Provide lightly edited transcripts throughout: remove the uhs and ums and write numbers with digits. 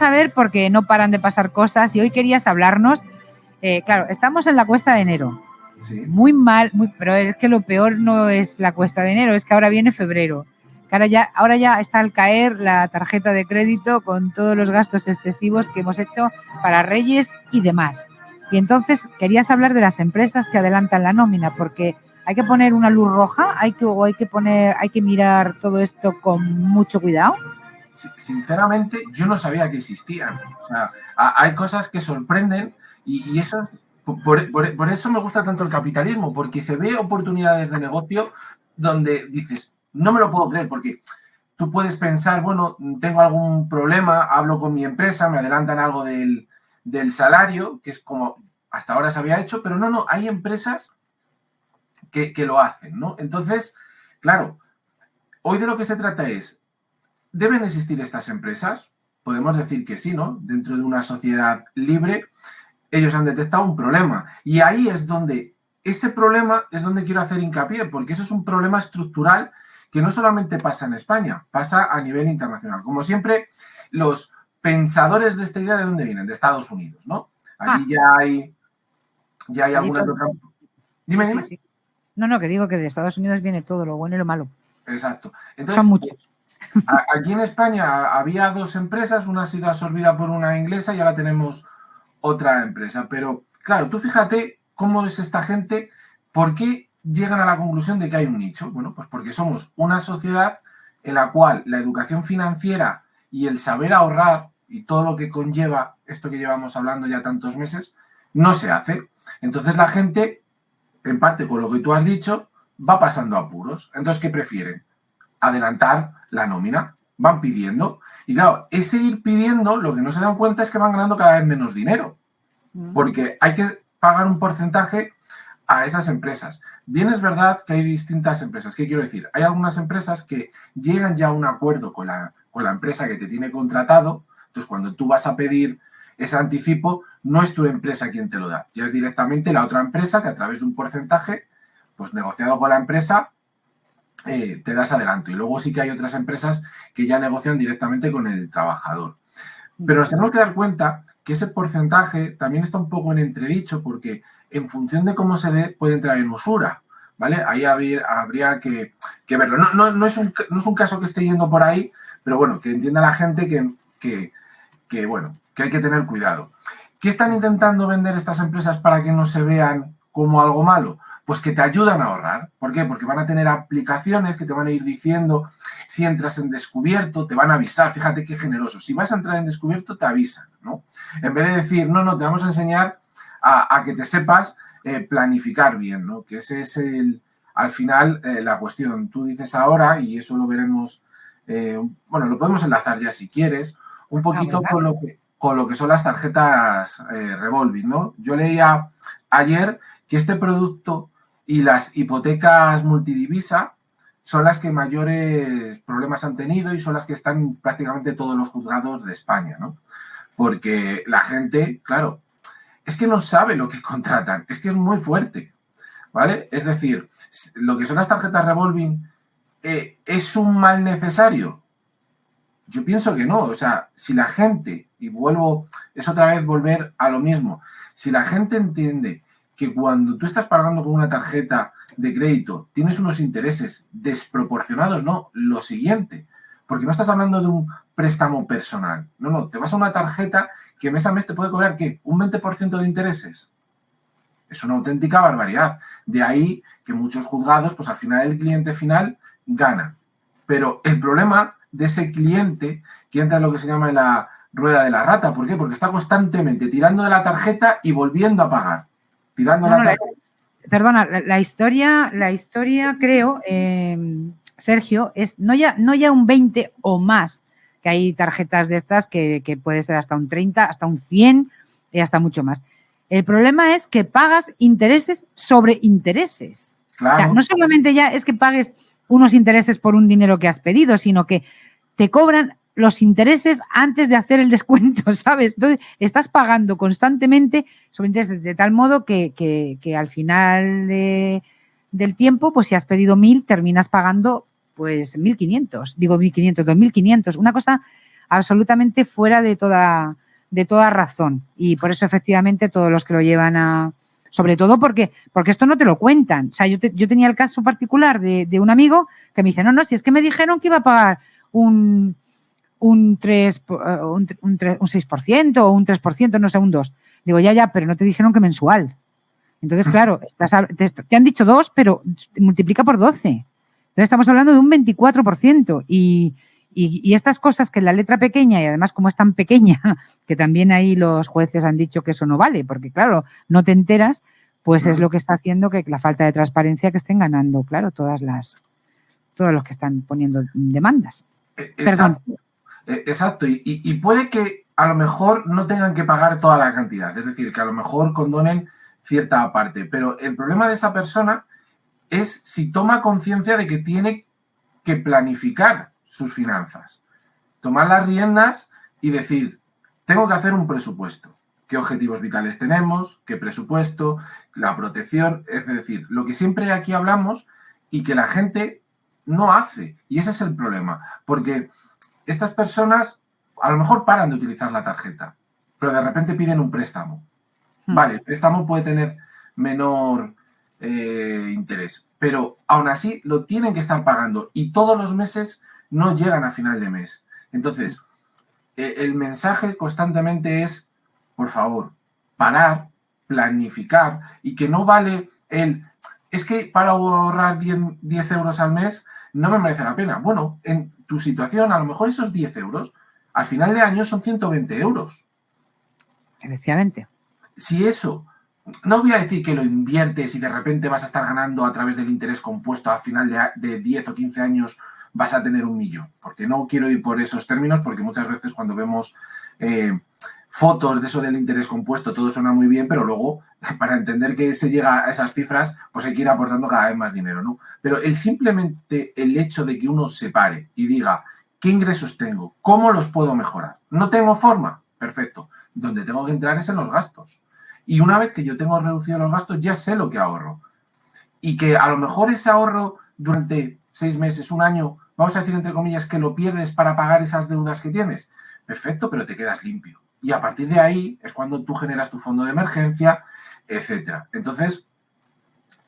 a ver porque no paran de pasar cosas y hoy querías hablarnos. Claro, estamos en la cuesta de enero. Sí. Muy mal, pero es que lo peor no es la cuesta de enero, es que ahora viene febrero. Que ahora ya está al caer la tarjeta de crédito con todos los gastos excesivos que hemos hecho para Reyes y demás. Y entonces querías hablar de las empresas que adelantan la nómina, porque hay que poner una luz roja, hay que mirar todo esto con mucho cuidado. Sinceramente, yo no sabía que existían. O sea, hay cosas que sorprenden y eso es, por eso me gusta tanto el capitalismo, porque se ve oportunidades de negocio donde dices, no me lo puedo creer, porque tú puedes pensar, bueno, tengo algún problema, hablo con mi empresa, me adelantan algo del salario, que es como hasta ahora se había hecho, pero no, hay empresas que lo hacen, ¿no? Entonces, claro, hoy de lo que se trata es, ¿deben existir estas empresas? Podemos decir que sí, ¿no? Dentro de una sociedad libre, ellos han detectado un problema. Y ahí es donde, ese problema es donde quiero hacer hincapié, porque eso es un problema estructural que no solamente pasa en España, pasa a nivel internacional. Como siempre, los pensadores de esta idea, ¿de dónde vienen? De Estados Unidos, ¿no? Allí ya hay algunas... Dime. Sí. No, que digo que de Estados Unidos viene todo, lo bueno y lo malo. Exacto. Entonces, son muchos. Aquí en España había dos empresas, una ha sido absorbida por una inglesa y ahora tenemos otra empresa. Pero, claro, tú fíjate cómo es esta gente, ¿por qué llegan a la conclusión de que hay un nicho? Bueno, pues porque somos una sociedad en la cual la educación financiera y el saber ahorrar y todo lo que conlleva esto que llevamos hablando ya tantos meses, no se hace. Entonces la gente, en parte con lo que tú has dicho, va pasando apuros. Entonces, ¿qué prefieren? Adelantar la nómina, van pidiendo. Y claro, ese ir pidiendo, lo que no se dan cuenta es que van ganando cada vez menos dinero, porque hay que pagar un porcentaje a esas empresas. Bien es verdad que hay distintas empresas. ¿Qué quiero decir? Hay algunas empresas que llegan ya a un acuerdo con la empresa que te tiene contratado. Entonces, cuando tú vas a pedir ese anticipo, no es tu empresa quien te lo da. Ya es directamente la otra empresa que a través de un porcentaje, pues negociado con la empresa, te das adelanto. Y luego sí que hay otras empresas que ya negocian directamente con el trabajador. Pero nos tenemos que dar cuenta que ese porcentaje también está un poco en entredicho porque en función de cómo se dé puede entrar en usura, ¿vale? Ahí habría que verlo. No es un caso que esté yendo por ahí, pero bueno, que entienda la gente que hay que tener cuidado. ¿Qué están intentando vender estas empresas para que no se vean como algo malo? Pues que te ayudan a ahorrar. ¿Por qué? Porque van a tener aplicaciones que te van a ir diciendo si entras en descubierto, te van a avisar. Fíjate qué generoso. Si vas a entrar en descubierto, te avisan, ¿no? En vez de decir, no, te vamos a enseñar a que te sepas planificar bien, ¿no? Que ese es al final la cuestión. Tú dices ahora, y eso lo veremos, lo podemos enlazar ya si quieres, un poquito con lo que son las tarjetas revolving, ¿no? Yo leía ayer que este producto y las hipotecas multidivisa son las que mayores problemas han tenido y son las que están en prácticamente todos los juzgados de España, ¿no? Porque la gente, claro, es que no sabe lo que contratan, es que es muy fuerte, ¿vale? Es decir, lo que son las tarjetas revolving, ¿es un mal necesario? Yo pienso que no, o sea, si la gente, y es otra vez volver a lo mismo, si la gente entiende que cuando tú estás pagando con una tarjeta de crédito tienes unos intereses desproporcionados, no, lo siguiente, porque no estás hablando de un préstamo personal, no, te vas a una tarjeta que mes a mes te puede cobrar, ¿qué? ¿Un 20% de intereses? Es una auténtica barbaridad. De ahí que muchos juzgados, pues al final el cliente final gana. Pero el problema de ese cliente que entra en lo que se llama la rueda de la rata, ¿por qué? Porque está constantemente tirando de la tarjeta y volviendo a pagar. La historia creo, Sergio, es no ya un 20 o más, que hay tarjetas de estas que puede ser hasta un 30, hasta un 100 y hasta mucho más. El problema es que pagas intereses sobre intereses. Claro. O sea, no solamente ya es que pagues unos intereses por un dinero que has pedido, sino que te cobran los intereses antes de hacer el descuento, ¿sabes? Entonces, estás pagando constantemente sobre intereses de tal modo que al final del tiempo, pues si has pedido 1.000, terminas pagando pues 1.500, digo 1.500, 2.500, una cosa absolutamente fuera de toda razón. Y por eso, efectivamente, todos los que lo llevan a... Sobre todo porque esto no te lo cuentan. O sea, yo tenía el caso particular de un amigo que me dice, no, si es que me dijeron que iba a pagar un 6% o un 3%, no sé, un 2%. Digo, ya, pero no te dijeron que mensual. Entonces, claro, te han dicho 2, pero multiplica por 12. Entonces estamos hablando de un 24%. Y estas cosas que en la letra pequeña, y además como es tan pequeña, que también ahí los jueces han dicho que eso no vale, porque claro, no te enteras, pues es lo que está haciendo que la falta de transparencia que estén ganando, claro, todos los que están poniendo demandas. Exacto. Perdón. Exacto. Y puede que a lo mejor no tengan que pagar toda la cantidad, es decir, que a lo mejor condonen cierta parte, pero el problema de esa persona es si toma conciencia de que tiene que planificar sus finanzas, tomar las riendas y decir, tengo que hacer un presupuesto, qué objetivos vitales tenemos, qué presupuesto, la protección, es decir, lo que siempre aquí hablamos y que la gente no hace, y ese es el problema, porque estas personas a lo mejor paran de utilizar la tarjeta, pero de repente piden un préstamo. Vale, el préstamo puede tener menor interés, pero aún así lo tienen que estar pagando y todos los meses no llegan a final de mes. Entonces, el mensaje constantemente es, por favor, parar, planificar y que no vale es que para ahorrar 10 euros al mes no me merece la pena. Bueno, en tu situación, a lo mejor esos 10 euros al final de año son 120 euros. Efectivamente. Si eso, no voy a decir que lo inviertes y de repente vas a estar ganando a través del interés compuesto a final de 10 o 15 años vas a tener 1 millón, porque no quiero ir por esos términos, porque muchas veces cuando vemos fotos de eso del interés compuesto todo suena muy bien, pero luego para entender que se llega a esas cifras pues hay que ir aportando cada vez más dinero, ¿no? Pero simplemente el hecho de que uno se pare y diga ¿qué ingresos tengo? ¿Cómo los puedo mejorar? ¿No tengo forma? Perfecto. Donde tengo que entrar es en los gastos. Y una vez que yo tengo reducido los gastos, ya sé lo que ahorro. Y que a lo mejor ese ahorro durante 6 meses, 1 año, vamos a decir entre comillas que lo pierdes para pagar esas deudas que tienes. Perfecto, pero te quedas limpio. Y a partir de ahí es cuando tú generas tu fondo de emergencia, etcétera. Entonces,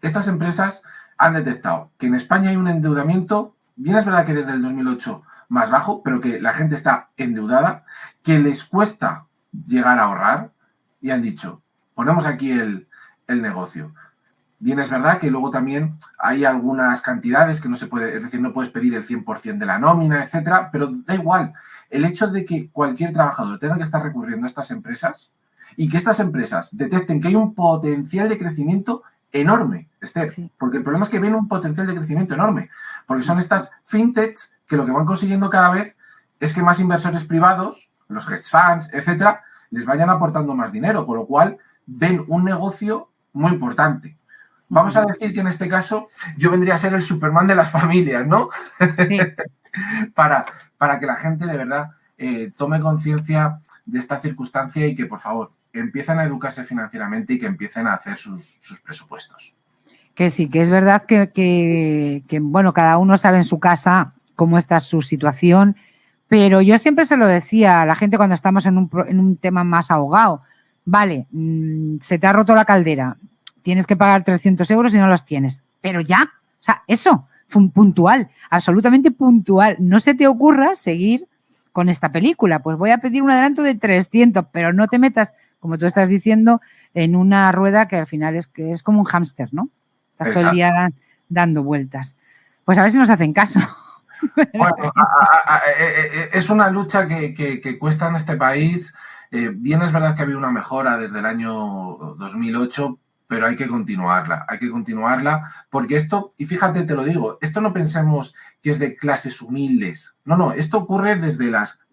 estas empresas han detectado que en España hay un endeudamiento, bien es verdad que desde el 2008 más bajo, pero que la gente está endeudada, que les cuesta llegar a ahorrar y han dicho, ponemos aquí el negocio. Bien es verdad que luego también hay algunas cantidades que no se puede, es decir, no puedes pedir el 100% de la nómina, etcétera, pero da igual. El hecho de que cualquier trabajador tenga que estar recurriendo a estas empresas y que estas empresas detecten que hay un potencial de crecimiento enorme, Esther, sí. Porque el problema es que ven un potencial de crecimiento enorme, porque son estas fintechs que lo que van consiguiendo cada vez es que más inversores privados, los hedge funds, etcétera, les vayan aportando más dinero, con lo cual ven un negocio muy importante. Vamos a decir que en este caso yo vendría a ser el Superman de las familias, ¿no? Sí. para que la gente de verdad tome conciencia de esta circunstancia y que, por favor, empiecen a educarse financieramente y que empiecen a hacer sus presupuestos. Que sí, que es verdad que, bueno, cada uno sabe en su casa cómo está su situación, pero yo siempre se lo decía a la gente cuando estamos en un tema más ahogado. Vale, se te ha roto la caldera, tienes que pagar 300 euros y no los tienes, pero ya, o sea, eso, puntual, absolutamente puntual. No se te ocurra seguir con esta película, pues voy a pedir un adelanto de 300, pero no te metas, como tú estás diciendo, en una rueda que al final es como un hámster, ¿no? Estás todo el día dando vueltas. Pues a ver si nos hacen caso. Bueno, es una lucha que cuesta en este país. Bien es verdad que ha habido una mejora desde el año 2008, pero hay que continuarla porque esto, y fíjate, te lo digo, esto no pensemos que es de clases humildes, no, esto ocurre desde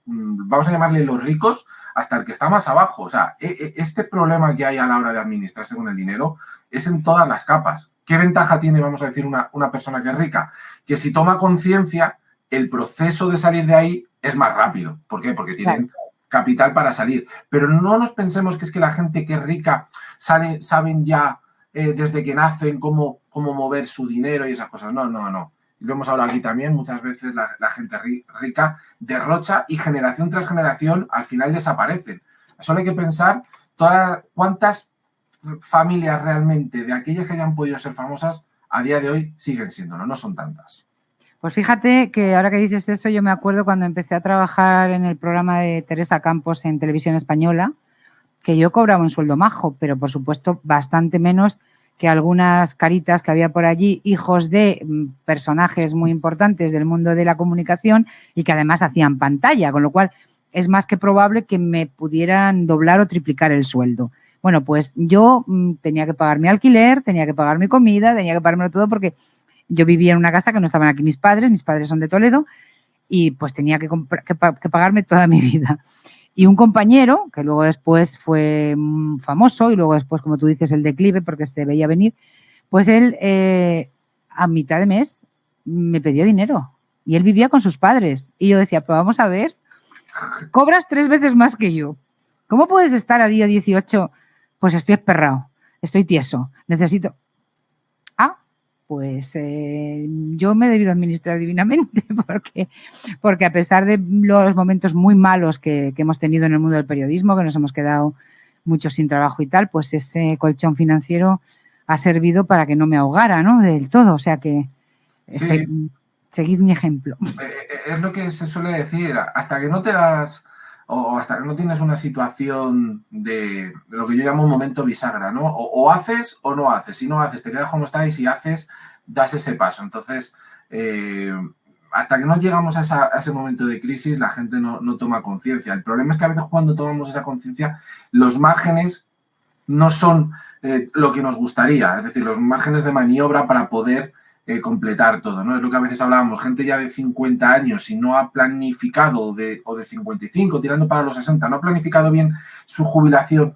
vamos a llamarle los ricos hasta el que está más abajo. O sea, este problema que hay a la hora de administrarse con el dinero es en todas las capas. ¿Qué ventaja tiene, vamos a decir, una persona que es rica? Que si toma conciencia, el proceso de salir de ahí es más rápido. ¿Por qué? Porque tienen capital para salir. Pero no nos pensemos que es que la gente que es rica saben ya desde que nacen cómo mover su dinero y esas cosas. No. lo hemos hablado aquí también, muchas veces la gente rica derrocha y generación tras generación al final desaparecen. Solo hay que pensar cuántas familias realmente de aquellas que hayan podido ser famosas a día de hoy siguen siéndolo, no son tantas. Pues fíjate que ahora que dices eso, yo me acuerdo cuando empecé a trabajar en el programa de Teresa Campos en Televisión Española, que yo cobraba un sueldo majo, pero por supuesto bastante menos que algunas caritas que había por allí, hijos de personajes muy importantes del mundo de la comunicación y que además hacían pantalla, con lo cual es más que probable que me pudieran doblar o triplicar el sueldo. Bueno, pues yo tenía que pagar mi alquiler, tenía que pagar mi comida, tenía que pagármelo todo porque yo vivía en una casa que no estaban aquí mis padres son de Toledo y pues tenía que pagarme toda mi vida. Y un compañero, que luego después fue famoso y luego después, como tú dices, el declive porque se veía venir, pues él a mitad de mes me pedía dinero y él vivía con sus padres. Y yo decía, pero vamos a ver, cobras 3 veces más que yo. ¿Cómo puedes estar a día 18? Pues estoy esperrado, estoy tieso, necesito... Pues yo me he debido administrar divinamente porque a pesar de los momentos muy malos que hemos tenido en el mundo del periodismo, que nos hemos quedado muchos sin trabajo y tal, pues ese colchón financiero ha servido para que no me ahogara, ¿no? Del todo, o sea que Sí. Seguid mi ejemplo. Es lo que se suele decir, hasta que no te das o hasta que no tienes una situación de lo que yo llamo un momento bisagra, ¿no? O haces o no haces. Si no haces, te quedas como estás y si haces, das ese paso. Entonces, hasta que no llegamos a ese momento de crisis, la gente no toma conciencia. El problema es que a veces cuando tomamos esa conciencia, los márgenes no son lo que nos gustaría. Es decir, los márgenes de maniobra para poder completar todo, ¿no? Es lo que a veces hablábamos, gente ya de 50 años y no ha planificado, o de 55, tirando para los 60, no ha planificado bien su jubilación,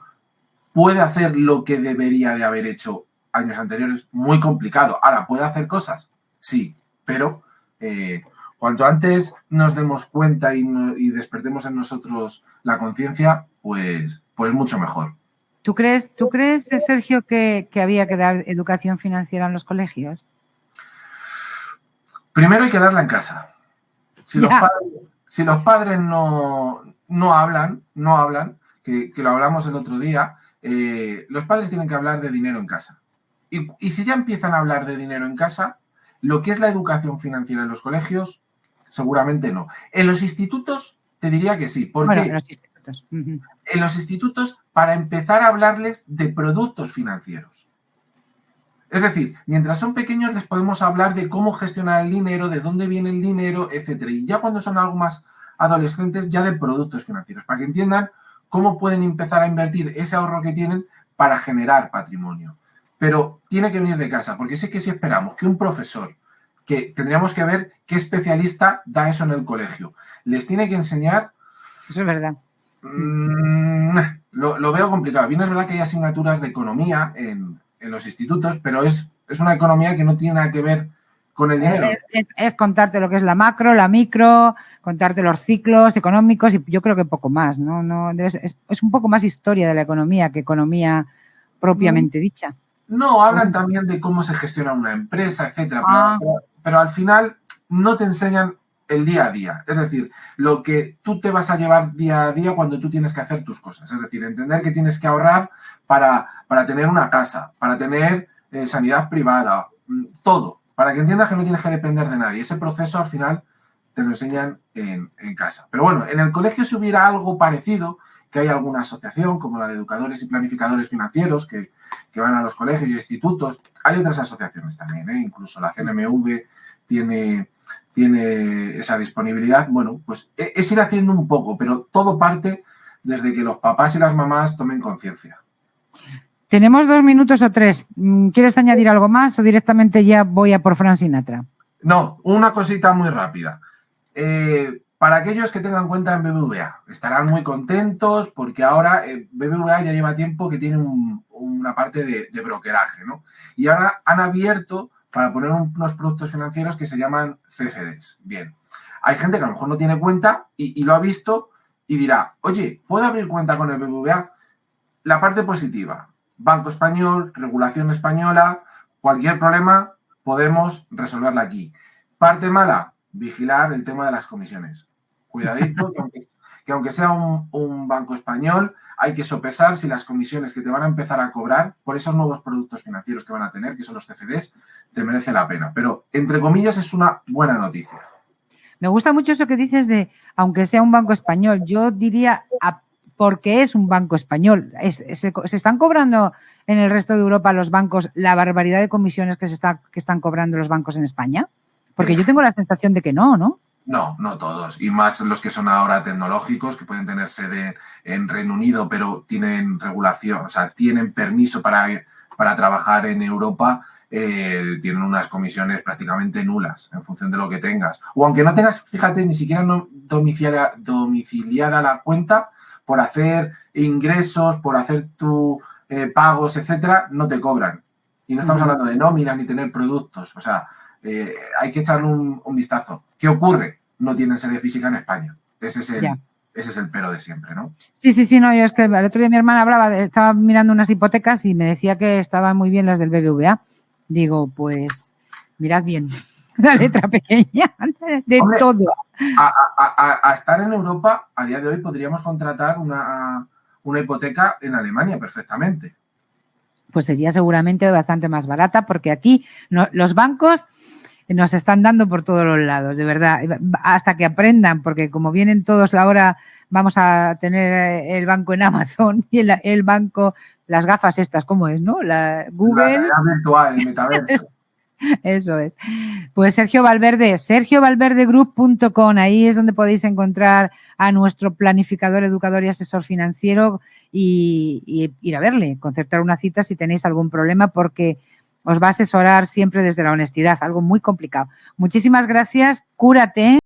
puede hacer lo que debería de haber hecho años anteriores, muy complicado. Ahora, ¿puede hacer cosas? Sí, pero cuanto antes nos demos cuenta y despertemos en nosotros la conciencia, pues mucho mejor. ¿Tú crees, Sergio, que había que dar educación financiera en los colegios? Primero hay que darla en casa. Si los padres no hablan, que lo hablamos el otro día, los padres tienen que hablar de dinero en casa. Y si ya empiezan a hablar de dinero en casa, lo que es la educación financiera en los colegios, seguramente no. En los institutos te diría que sí. ¿Por qué? En los institutos, para empezar a hablarles de productos financieros. Es decir, mientras son pequeños les podemos hablar de cómo gestionar el dinero, de dónde viene el dinero, etcétera. Y ya cuando son algo más adolescentes, ya de productos financieros, para que entiendan cómo pueden empezar a invertir ese ahorro que tienen para generar patrimonio. Pero tiene que venir de casa, porque sé que si esperamos que un profesor, que tendríamos que ver qué especialista da eso en el colegio, les tiene que enseñar... Eso es verdad. Lo veo complicado. Bien, es verdad que hay asignaturas de economía en los institutos, pero es una economía que no tiene nada que ver con el dinero. Es contarte lo que es la macro, la micro, contarte los ciclos económicos y yo creo que poco más, ¿no? Es un poco más historia de la economía que economía propiamente dicha. No, hablan también de cómo se gestiona una empresa, etcétera, pero al final no te enseñan el día a día. Es decir, lo que tú te vas a llevar día a día cuando tú tienes que hacer tus cosas. Es decir, entender que tienes que ahorrar para tener una casa, para tener sanidad privada, todo. Para que entiendas que no tienes que depender de nadie. Ese proceso al final te lo enseñan en casa. Pero bueno, en el colegio si hubiera algo parecido, que hay alguna asociación como la de educadores y planificadores financieros que van a los colegios y institutos. Hay otras asociaciones también, incluso la CNMV tiene esa disponibilidad. Bueno, pues es ir haciendo un poco, pero todo parte desde que los papás y las mamás tomen conciencia. Tenemos 2 minutos o 3. ¿Quieres añadir algo más o directamente ya voy a por Frank Sinatra? No, una cosita muy rápida. Para aquellos que tengan cuenta en BBVA, estarán muy contentos porque ahora BBVA ya lleva tiempo que tiene una parte de brokeraje, ¿no? Y ahora han abierto para poner unos productos financieros que se llaman CFDs. Bien, hay gente que a lo mejor no tiene cuenta y lo ha visto y dirá, oye, ¿puedo abrir cuenta con el BBVA? La parte positiva, Banco Español, regulación española, cualquier problema podemos resolverla aquí. Parte mala, vigilar el tema de las comisiones. Cuidadito, que aunque sea un banco español, hay que sopesar si las comisiones que te van a empezar a cobrar por esos nuevos productos financieros que van a tener, que son los CFDs, te merece la pena. Pero, entre comillas, es una buena noticia. Me gusta mucho eso que dices de, aunque sea un banco español, yo diría, porque es un banco español. ¿Se están cobrando en el resto de Europa los bancos la barbaridad de comisiones que están cobrando los bancos en España? Porque yo tengo la sensación de que no, ¿no? No, no todos. Y más los que son ahora tecnológicos, que pueden tener sede en Reino Unido, pero tienen regulación, o sea, tienen permiso para trabajar en Europa, tienen unas comisiones prácticamente nulas en función de lo que tengas. O aunque no tengas, fíjate, ni siquiera domiciliada la cuenta, por hacer ingresos, por hacer tus pagos, etcétera, no te cobran. Y no estamos hablando de nóminas ni tener productos. O sea, hay que echarle un vistazo. ¿Qué ocurre? No tienen sede física en España. Ese es el pero de siempre, ¿no? Sí, no, yo es que el otro día mi hermana estaba mirando unas hipotecas y me decía que estaban muy bien las del BBVA. Digo, pues, mirad bien, la letra pequeña de Hombre, todo. A estar en Europa, a día de hoy podríamos contratar una hipoteca en Alemania perfectamente. Pues sería seguramente bastante más barata porque aquí los bancos nos están dando por todos los lados, de verdad, hasta que aprendan, porque como vienen todos ahora, vamos a tener el banco en Amazon y el banco, las gafas estas, ¿cómo es, no? Google. La realidad virtual, el metaverso. Eso es. Pues Sergio Valverde, sergiovalverdegroup.com, ahí es donde podéis encontrar a nuestro planificador, educador y asesor financiero y ir a verle, concertar una cita si tenéis algún problema, porque os va a asesorar siempre desde la honestidad, algo muy complicado. Muchísimas gracias, cúrate.